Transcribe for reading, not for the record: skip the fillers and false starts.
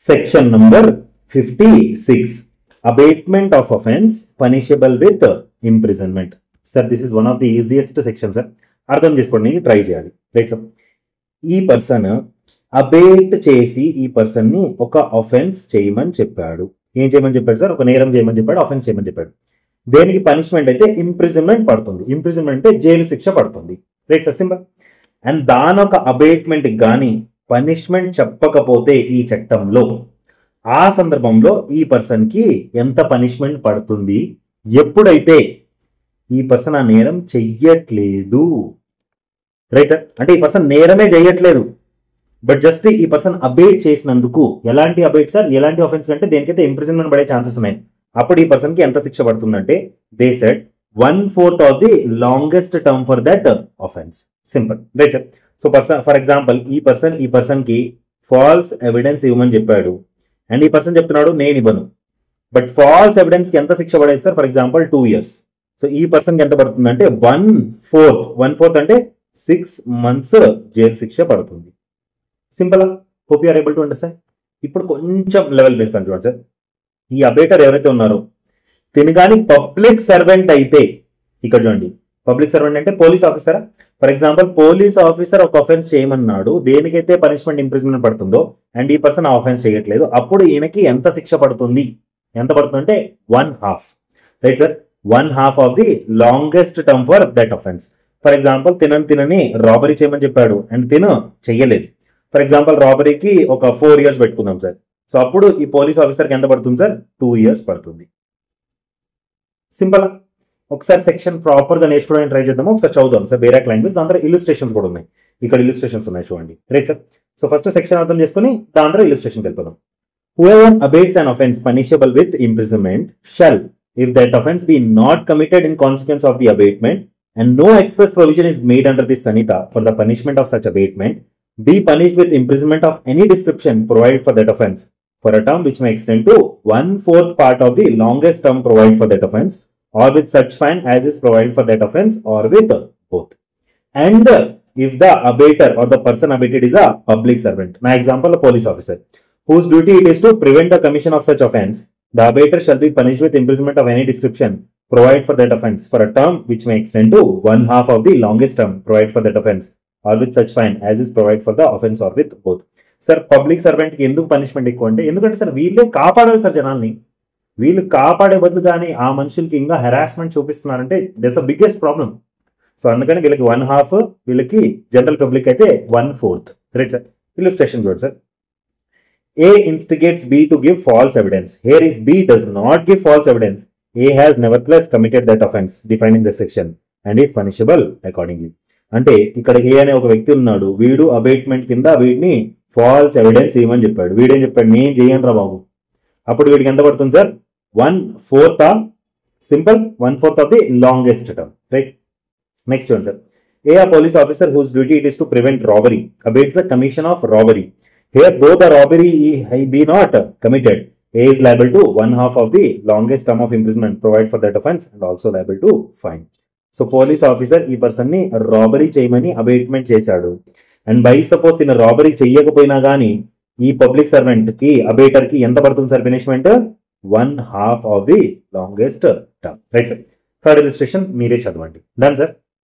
Section number 56. Abatement of offense punishable with imprisonment. Sir, this is one of the easiest sections, sir. అర్థం చేసుకోవడానికి try చేయాలి. Right sir, ఈ person అబేట్ చేసి ఈ person ని ఒక అఫెన్స్ చేయమని చెప్పాడు. ఏం చేయమని చెప్పాడు సార్? ఒక నేరం చేయమని చెప్పాడు, అఫెన్స్ చేయమని చెప్పాడు. దేనికి పనిష్మెంట్ అయితే ఇంప్రిజన్మెంట్ పడుతుంది. ఇంప్రిజన్మెంట్ అంటే జైలు శిక్ష పడుతుంది. Right sir, simple. అండ్ దాని ఒక అబేట్మెంట్ కానీ పనిష్మెంట్ చెప్పకపోతే ఈ చట్టంలో ఆ సందర్భంలో ఈ పర్సన్ కి ఎంత పనిష్మెంట్ పడుతుంది, ఎప్పుడైతే ఈ పర్సన్ ఆ నేరం చెయ్యట్లేదు. రైట్ సార్, అంటే ఈ పర్సన్ నేరమే చెయ్యట్లేదు, బట్ జస్ట్ ఈ పర్సన్ అబేట్ చేసినందుకు. ఎలాంటి అబేట్ సార్? ఎలాంటి ఆఫెన్స్ కంటే దేనికైతే ఇంప్రిజన్మెంట్ పడే ఛాన్సెస్ ఉన్నాయి. అప్పుడు ఈ పర్సన్ కి ఎంత శిక్ష పడుతుందంటే they said 1/4 of the longest term for that offence. Simple. Right sir. So for example ఈ పర్సన్ కి ఫాల్స్ ఎవిడెన్స్ ఇవ్వమని చెప్పాడు అండ్ ఈ పర్సన్ చెప్తున్నాడు నేను ఇవ్వను. బట్ ఫాల్స్ ఎవిడెన్స్ కి ఎంత శిక్ష పడేది sir? For example 2 years. So ఈ పర్సన్ కి ఎంత పడుతుంది అంటే 1/4 అంటే 6 months జైలు శిక్ష పడుతుంది. Simple. Hope you are able to understand. ఇప్పుడు కొంచెం లెవెల్ వేస్తాను చూడండి సార్. ఈ అబేటర్ ఎవరైతే ఉన్నారో తిని కానీ పబ్లిక్ సర్వెంట్ అయితే, ఇక్కడ చూడండి, పబ్లిక్ సర్వెంట్ అంటే పోలీస్ ఆఫీసరా? ఫర్ ఎగ్జాంపుల్ పోలీస్ ఆఫీసర్ ఒక అఫెన్స్ చేయమన్నాడు, దేనికైతే పనిష్మెంట్ ఇంప్రిజన్మెంట్ పడుతుందో అండ్ ఈ పర్సన్ ఆ అఫెన్స్ చేయట్లేదు, అప్పుడు ఈయనకి ఎంత శిక్ష పడుతుంది? ఎంత పడుతుంది అంటే 1/2. Right sir, 1/2 of the longest term for that offence. For example తినని రాబరీ చేయమని చెప్పాడు అండ్ చెయ్యలేదు. ఫర్ ఎగ్జాంపుల్ రాబరీకి ఒక 4 years పెట్టుకుందాం సార్. సో అప్పుడు ఈ పోలీస్ ఆఫీసర్కి ఎంత పడుతుంది సార్? 2 years పడుతుంది. సింపుల్. ఒకసారి సెక్షన్ ప్రాపర్ గా నేర్చుకోవడానికి ట్రై చేద్దాము. ఒకసారి చదువుదాం సార్ వేరే లాంగ్వేజ్. దాని తర్వాత ఇలిస్ట్రేషన్స్ కూడా ఉన్నాయి. ఇక్కడ ఇలిస్ట్రేషన్స్ ఉన్నాయి చూడండి. Right sir. So first section అర్థం చేసుకుని దాని తర్వాత ఇలిస్ట్రేషన్ వెళ్ళిపోదాం. Whoever abates an offense punishable with imprisonment shall, if that offense be not committed in consequence of the abatement and no express provision is made under this Sanhita for the punishment of such abatement, be punished with imprisonment of any description provided for that offense for a term which may extend to 1/4 part of the longest term provided for that offense, or with such fine as is provided for that offense, or with both. And if the abater or the person abated is a public servant, my example a police officer, whose duty it is to prevent the commission of such offense, the abater shall be punished with imprisonment of any description provided for that offense for a term which may extend to 1/2 of the longest term provided for that offense, or with such fine as is provided for the offense, or with both. Sir public servant కి ఎందుకు punishment ఎక్కువ అంటే, ఎందుకంటే sir వీళ్ళే కాపాడాలి sir జనాల్ని. వీళ్ళు కాపాడే బదులు కానీ ఆ మనుషులకి ఇంకా హెరాస్మెంట్ చూపిస్తున్నారంటే that's the biggest problem. So అందుకని వీళ్ళకి 1/2, వీళ్ళకి జనరల్ పబ్లిక్ అయితే 1/4. Right sir. ఇల్లుస్ట్రేషన్ చూడండి sir. A instigates B to give false evidence. Here if B does not give false evidence, A has nevertheless committed that offense defined in this section and is punishable accordingly. అంటే ఇక్కడ A అనే ఒక వ్యక్తి ఉన్నాడు, వీడు abatement కింద వీడిని falls evidence ఇవ్వమని చెప్పాడు. వీడేం చెప్పాడు? నేను చేయను రా బాబు. అప్పుడు వీడికి ఎంత పడుతుంది sir? 1/4. Simple. 1/4 of the longest term. Right. Next one sir. A police officer whose duty it is to prevent robbery abates the commission of robbery. Here, though the robbery be not committed, A is liable to 1/2 of the longest term of imprisonment provided for that offense and also liable to fine. So, police officer ఈ person ని robbery చేయమని abatement చేశాడు and by suppose తిన robbery చెయ్యకపోయినా కానీ ఈ public servant కి అబేటర్ కి ఎంత పడుతుంది sir punishment? 1/2 of the longest term. Right sir. Third illustration మీరే చదవండి. Done sir.